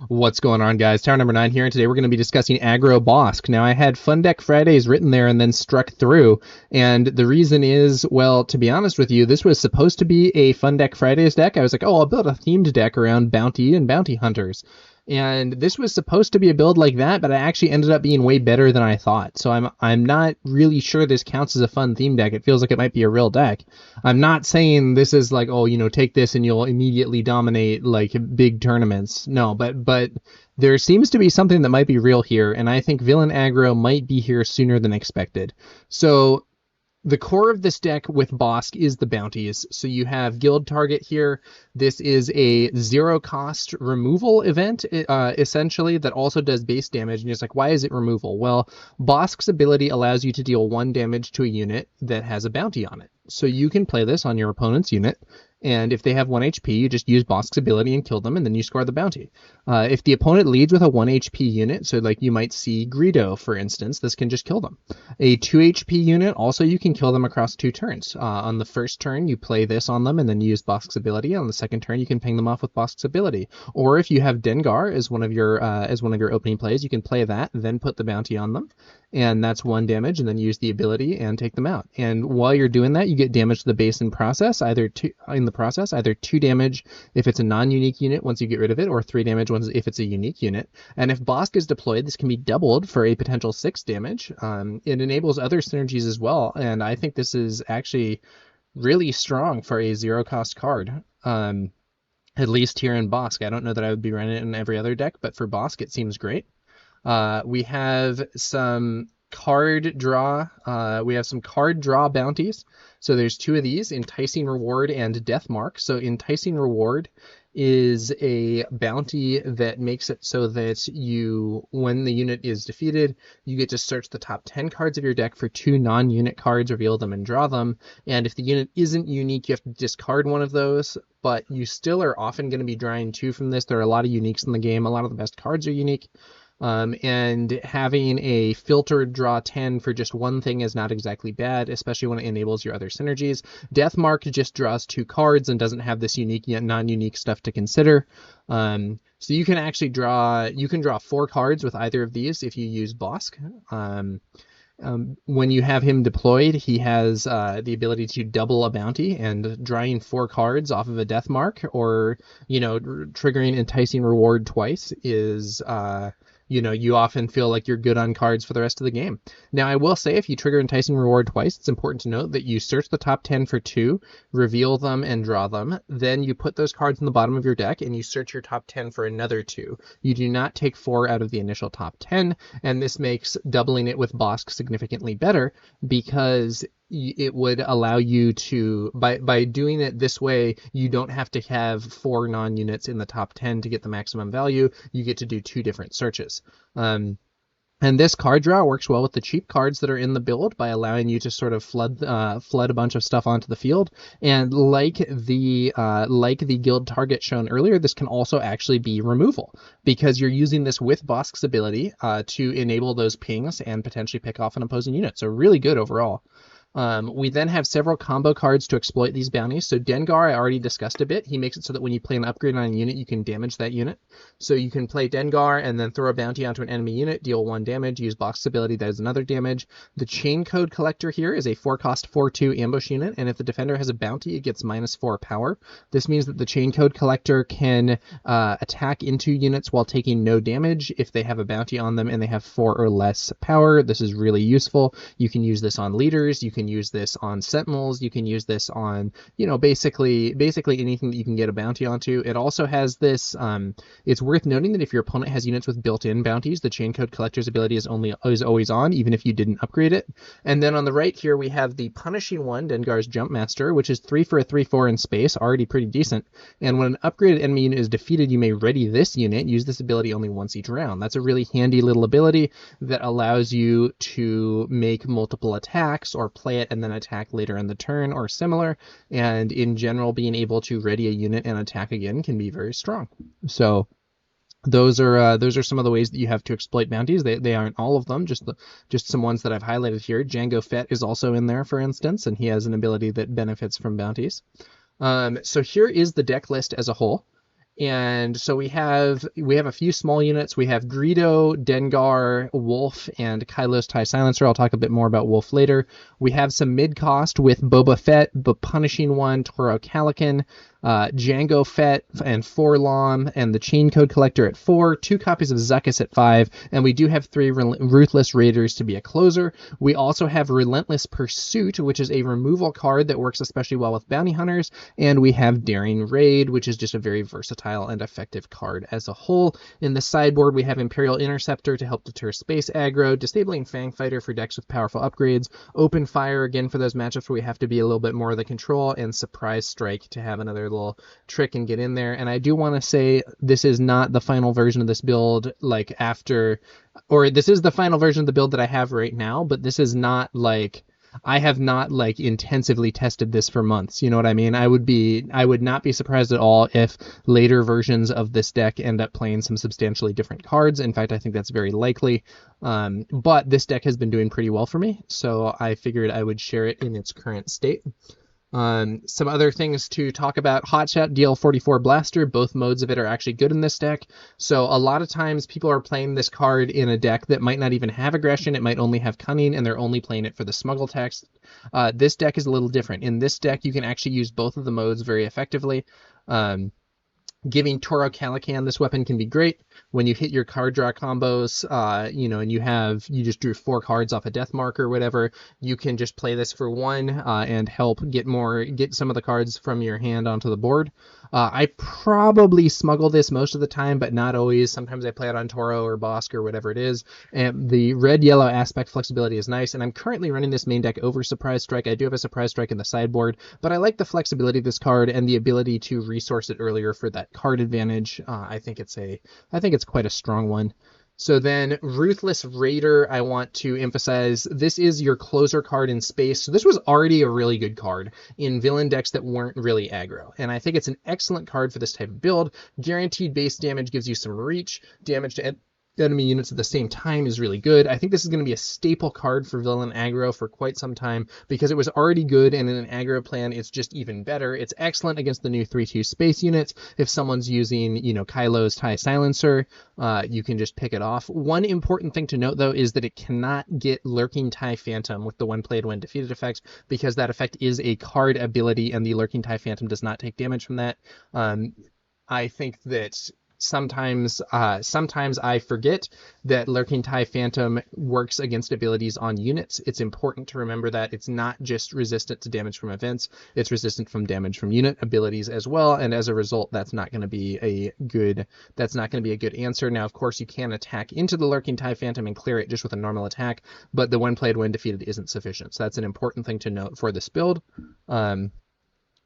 What's going on, guys? Tower number 9 here, and today we're going to be discussing Aggro Bossk. Now, I had Fun Deck Fridays written there and then struck through, and the reason is, well, to be honest with you, this was supposed to be a Fun Deck Fridays deck. I was like, oh, I'll build a themed deck around bounty and bounty hunters. And this was supposed to be a build like that, but I actually ended up being way better than I thought. So I'm not really sure this counts as a fun theme deck. It feels like it might be a real deck. I'm not saying this is like, oh, take this and you'll immediately dominate like big tournaments. No, but there seems to be something that might be real here, and I think villain aggro might be here sooner than expected. So the core of this deck with Bossk is the bounties. So you have guild target here. This is a 0-cost removal event, essentially, that also does base damage. And you're just like, why is it removal? Well, Bossk's ability allows you to deal 1 damage to a unit that has a bounty on it. So you can play this on your opponent's unit, and if they have 1 HP, you just use Bossk's ability and kill them, and then you score the bounty. If the opponent leads with a 1 HP unit, so like you might see Greedo, for instance, this can just kill them. A 2 HP unit, also you can kill them across 2 turns. On the first turn, you play this on them, and then you use Bossk's ability. On the second turn, you can ping them off with Bossk's ability. Or if you have Dengar as one of your opening plays, you can play that, then put the bounty on them, and that's 1 damage, and then use the ability and take them out. And while you're doing that, you get damage to the base in either 2 damage if it's a non-unique unit once you get rid of it, or 3 damage if it's a unique unit. And if Bossk is deployed, this can be doubled for a potential 6 damage. It enables other synergies as well, and I think this is actually really strong for a 0-cost card. At least here in Bossk. I don't know that I would be running it in every other deck, but for Bossk it seems great. We have some card draw bounties. So there's 2 of these, Enticing Reward and Death Mark. So Enticing Reward is a bounty that makes it so that when the unit is defeated, you get to search the top 10 cards of your deck for 2 non-unit cards, reveal them, and draw them. And if the unit isn't unique, you have to discard one of those, but you still are often going to be drawing 2 from this. There are a lot of uniques in the game. A lot of the best cards are unique. And having a filtered draw 10 for just 1 thing is not exactly bad, especially when it enables your other synergies. Death Mark just draws 2 cards and doesn't have this unique yet non-unique stuff to consider. So you can actually draw 4 cards with either of these if you use Bossk. When you have him deployed, he has the ability to double a bounty, and drawing 4 cards off of a Death Mark, or triggering Enticing Reward twice is you often feel like you're good on cards for the rest of the game. Now, I will say, if you trigger Enticing Reward twice, it's important to note that you search the top 10 for 2, reveal them, and draw them. Then you put those cards in the bottom of your deck, and you search your top 10 for another 2. You do not take 4 out of the initial top 10, and this makes doubling it with Bossk significantly better, because it would allow you to, by doing it this way, you don't have to have 4 non-units in the top 10 to get the maximum value. You get to do 2 different searches. And this card draw works well with the cheap cards that are in the build by allowing you to sort of flood a bunch of stuff onto the field. And like the guild target shown earlier, this can also actually be removal, because you're using this with Bossk's ability to enable those pings and potentially pick off an opposing unit. So really good overall. We then have several combo cards to exploit these bounties. So Dengar, I already discussed a bit. He makes it so that when you play an upgrade on a unit, you can damage that unit. So you can play Dengar and then throw a bounty onto an enemy unit, deal 1 damage, use Bossk's ability, that is another damage. The Chain Code Collector here is a 4-cost 4/2 ambush unit, and if the defender has a bounty, it gets -4 power. This means that the Chain Code Collector can attack into units while taking no damage if they have a bounty on them and they have 4 or less power. This is really useful. You can use this on leaders, you can use this on sentinels, you can use this on basically anything that you can get a bounty onto. It also has this, it's worth noting that if your opponent has units with built-in bounties, the Chain Code Collector's ability is always on, even if you didn't upgrade it. And then on the right here we have the Punishing One, Dengar's Jump Master, which is 3 for a 3/4 in space, already pretty decent. And when an upgraded enemy unit is defeated, you may ready this unit, use this ability only once each round. That's a really handy little ability that allows you to make multiple attacks, or play it and then attack later in the turn, or similar. And in general, being able to ready a unit and attack again can be very strong. So those are some of the ways that you have to exploit bounties. They aren't all of them, just some ones that I've highlighted here. Django Fett is also in there, for instance, and he has an ability that benefits from bounties. So here is the deck list as a whole. And so we have a few small units. We have Greedo, Dengar, Wolf, and Kylo's TIE Silencer. I'll talk a bit more about Wolf later. We have some mid-cost with Boba Fett, the Punishing One, Toro Calican, Jango Fett, and 4 Lom, and the Chain Code Collector at 4, 2 copies of Zuckuss at 5, and we do have 3 Ruthless Raiders to be a closer. We also have Relentless Pursuit, which is a removal card that works especially well with bounty hunters, and we have Daring Raid, which is just a very versatile and effective card as a whole. In the sideboard, we have Imperial Interceptor to help deter space aggro, Disabling Fang Fighter for decks with powerful upgrades, Open Fire again for those matchups where we have to be a little bit more of the control, and Surprise Strike to have another little trick and get in there. And I do want to say this is not the final version of this build, like after, or this is the final version of the build that I have right now, but this is not like, I have not like intensively tested this for months. You know what I mean? I would not be surprised at all if later versions of this deck end up playing some substantially different cards. In fact, I think that's very likely. But this deck has been doing pretty well for me, so I figured I would share it in its current state. Some other things to talk about: Hotshot DL44 Blaster. Both modes of it are actually good in this deck. So a lot of times people are playing this card in a deck that might not even have aggression. It might only have cunning, and they're only playing it for the smuggle text. This deck is a little different. In this deck, you can actually use both of the modes very effectively. Giving Toro Calican this weapon can be great when you hit your card draw combos, and you just drew 4 cards off a death mark or whatever. You can just play this for 1 and help get some of the cards from your hand onto the board. I probably smuggle this most of the time, but not always. Sometimes I play it on Toro or Bossk or whatever it is. And the red-yellow aspect flexibility is nice, and I'm currently running this main deck over Surprise Strike. I do have a Surprise Strike in the sideboard, but I like the flexibility of this card and the ability to resource it earlier for that card advantage. I think it's quite a strong one. So then Ruthless Raider, I want to emphasize, this is your closer card in space. So this was already a really good card in villain decks that weren't really aggro. And I think it's an excellent card for this type of build. Guaranteed base damage gives you some reach. Damage to enemy units at the same time is really good. I think this is going to be a staple card for villain aggro for quite some time because it was already good, and in an aggro plan it's just even better. It's excellent against the new 3/2 space units. If someone's using, Kylo's TIE Silencer, you can just pick it off. One important thing to note though is that it cannot get Lurking TIE Phantom with the when played when defeated effect, because that effect is a card ability and the Lurking TIE Phantom does not take damage from that. I think that sometimes I forget that Lurking TIE Phantom works against abilities on units. It's important to remember that it's not just resistant to damage from events, it's resistant from damage from unit abilities as well, and as a result that's not going to be a good answer. Now of course you can attack into the Lurking TIE Phantom and clear it just with a normal attack, but the when played when defeated isn't sufficient. So that's an important thing to note for this build.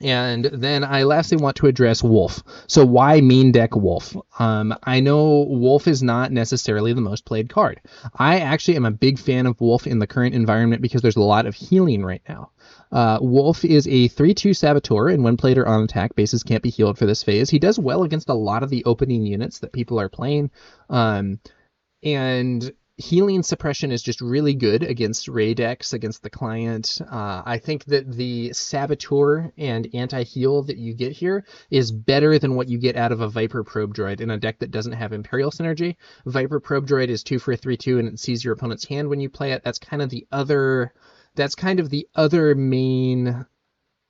And then I lastly want to address Wolf. So why main deck Wolf? I know Wolf is not necessarily the most played card. I actually am a big fan of Wolf in the current environment because there's a lot of healing right now. Wolf is a 3/2 Saboteur, and when played or on attack, bases can't be healed for this phase. He does well against a lot of the opening units that people are playing. And healing suppression is just really good against Ray decks, against the client. I think that the Saboteur and anti-heal that you get here is better than what you get out of a Viper Probe Droid in a deck that doesn't have Imperial synergy. Viper Probe Droid is 2 for a 3/2 and it sees your opponent's hand when you play it. That's kind of the other main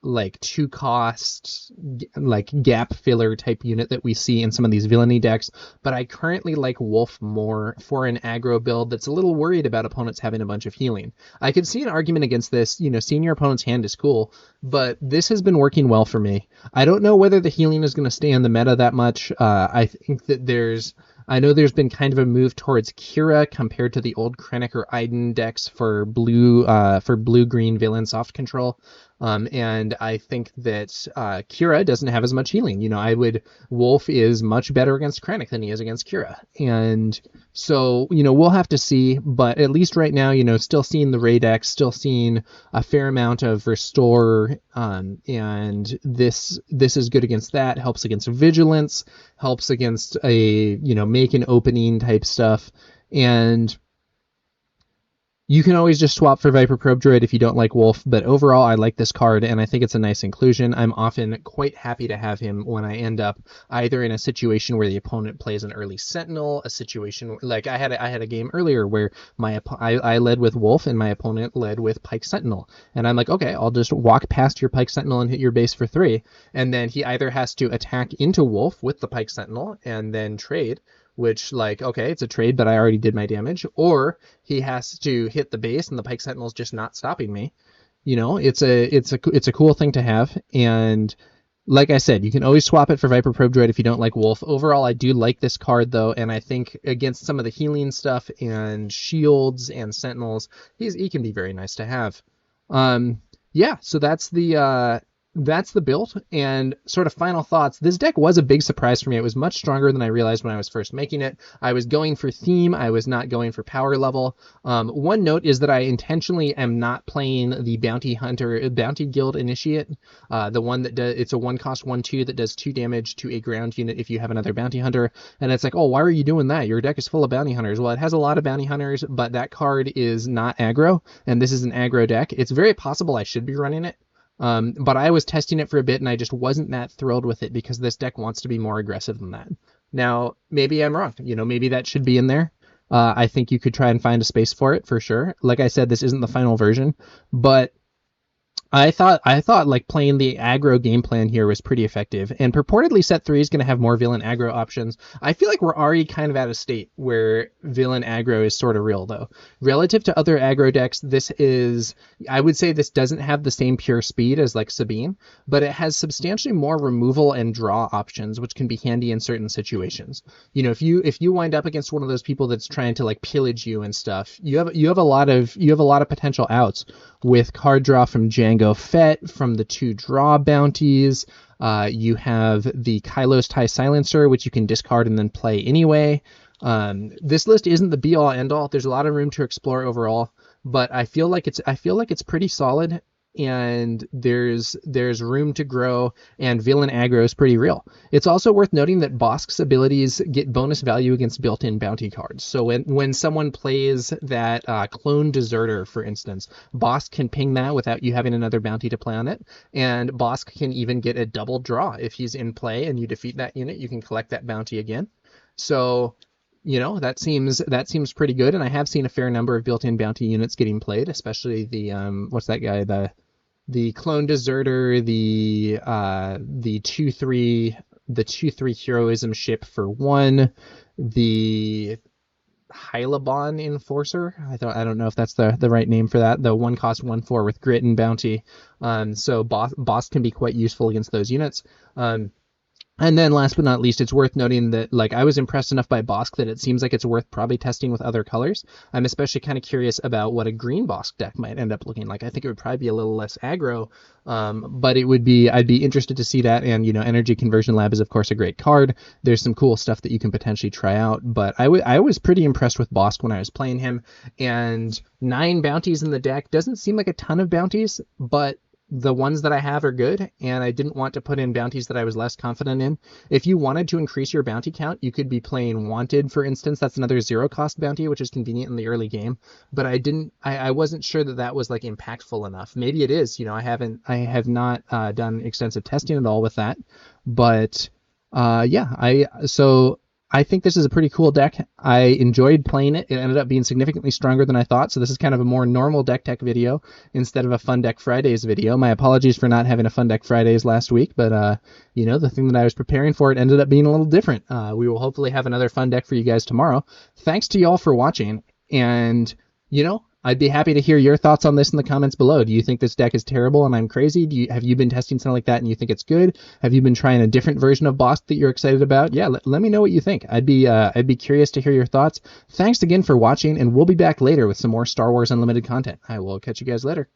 like 2-cost like gap filler type unit that we see in some of these villainy decks, but I currently like Wolf more for an aggro build that's a little worried about opponents having a bunch of healing. I could see an argument against this, seeing your opponent's hand is cool, but this has been working well for me. I don't know whether the healing is going to stay in the meta that much. I think that I know there's been kind of a move towards Kira compared to the old Krennic or Iden decks for blue-green villain soft control. And I think that Kira doesn't have as much healing. Wolf is much better against Krennic than he is against Kira. And so, we'll have to see, but at least right now, still seeing the Ray decks, still seeing a fair amount of Restore, and this is good against that, helps against Vigilance, helps against a, make an opening type stuff. And You can always just swap for Viper Probe Droid if you don't like Wolf, but overall I like this card and I think it's a nice inclusion. I'm often quite happy to have him when I end up either in a situation where the opponent plays an early Sentinel, a situation like I had a game earlier where I led with Wolf and my opponent led with Pike Sentinel, and I'm like, okay, I'll just walk past your Pike Sentinel and hit your base for 3, and then he either has to attack into Wolf with the Pike Sentinel and then trade, which, like, okay, it's a trade, but I already did my damage, or he has to hit the base and the Pike Sentinel's just not stopping me. You know, it's a cool thing to have, and like I said, you can always swap it for Viper Probe Droid if you don't like Wolf. Overall, I do like this card though, and I think against some of the healing stuff and shields and sentinels, he can be very nice to have. Yeah, so that's the build, and sort of final thoughts. This deck was a big surprise for me. It was much stronger than I realized when I was first making it. I was going for theme. I was not going for power level. One note is that I intentionally am not playing the Bounty Guild Initiate, the one that does, it's a 1-cost 1/2 that does 2 damage to a ground unit if you have another Bounty Hunter. And it's like, oh, why are you doing that? Your deck is full of Bounty Hunters. Well, it has a lot of Bounty Hunters, but that card is not aggro, and this is an aggro deck. It's very possible I should be running it. But I was testing it for a bit and I just wasn't that thrilled with it because this deck wants to be more aggressive than that. Now, maybe I'm wrong. You know, maybe that should be in there. I think you could try and find a space for it for sure. Like I said, this isn't the final version, but I thought like playing the aggro game plan here was pretty effective, and purportedly set 3 is going to have more villain aggro options. I feel like we're already kind of at a state where villain aggro is sort of real though. Relative to other aggro decks, this is, I would say this doesn't have the same pure speed as like Sabine, but it has substantially more removal and draw options, which can be handy in certain situations. You know, if you wind up against one of those people that's trying to like pillage you and stuff, you have a lot of potential outs with card draw from Django Fett, from the 2 draw bounties. You have the Kylo's TIE Silencer, which you can discard and then play anyway. This list isn't the be all end all. There's a lot of room to explore overall, but I feel like it's pretty solid, and there's room to grow, and villain aggro is pretty real. It's also worth noting that Bossk's abilities get bonus value against built-in bounty cards. So when someone plays that clone deserter, for instance, Bossk can ping that without you having another bounty to play on it, and Bossk can even get a double draw. If he's in play and you defeat that unit, you can collect that bounty again. So, you know, that seems pretty good, and I have seen a fair number of built-in bounty units getting played, especially the what's that guy, the clone deserter, the 2/3 heroism ship for 1, the Hylabon enforcer. I don't know if that's the right name for that. The 1-cost 1/4 with grit and bounty. So boss can be quite useful against those units. And then last but not least, it's worth noting that, like, I was impressed enough by Bossk that it seems like it's worth probably testing with other colors. I'm especially kind of curious about what a green Bossk deck might end up looking like. I think it would probably be a little less aggro, but I'd be interested to see that. And, you know, Energy Conversion Lab is, of course, a great card. There's some cool stuff that you can potentially try out, but I was pretty impressed with Bossk when I was playing him, and 9 bounties in the deck doesn't seem like a ton of bounties, but the ones that I have are good, and I didn't want to put in bounties that I was less confident in. If you wanted to increase your bounty count, you could be playing Wanted, for instance. That's another 0-cost bounty, which is convenient in the early game, but I wasn't sure that was like impactful enough. Maybe it is, you know, I have not done extensive testing at all with that, but so I think this is a pretty cool deck. I enjoyed playing it. It ended up being significantly stronger than I thought, so this is kind of a more normal deck tech video instead of a Fun Deck Fridays video. My apologies for not having a Fun Deck Fridays last week, but you know, the thing that I was preparing for, it ended up being a little different. We will hopefully have another fun deck for you guys tomorrow. Thanks to y'all for watching, and, you know, I'd be happy to hear your thoughts on this in the comments below. Do you think this deck is terrible and I'm crazy? Have you been testing something like that and you think it's good? Have you been trying a different version of Bossk that you're excited about? Yeah, let me know what you think. I'd be curious to hear your thoughts. Thanks again for watching, and we'll be back later with some more Star Wars Unlimited content. I will catch you guys later.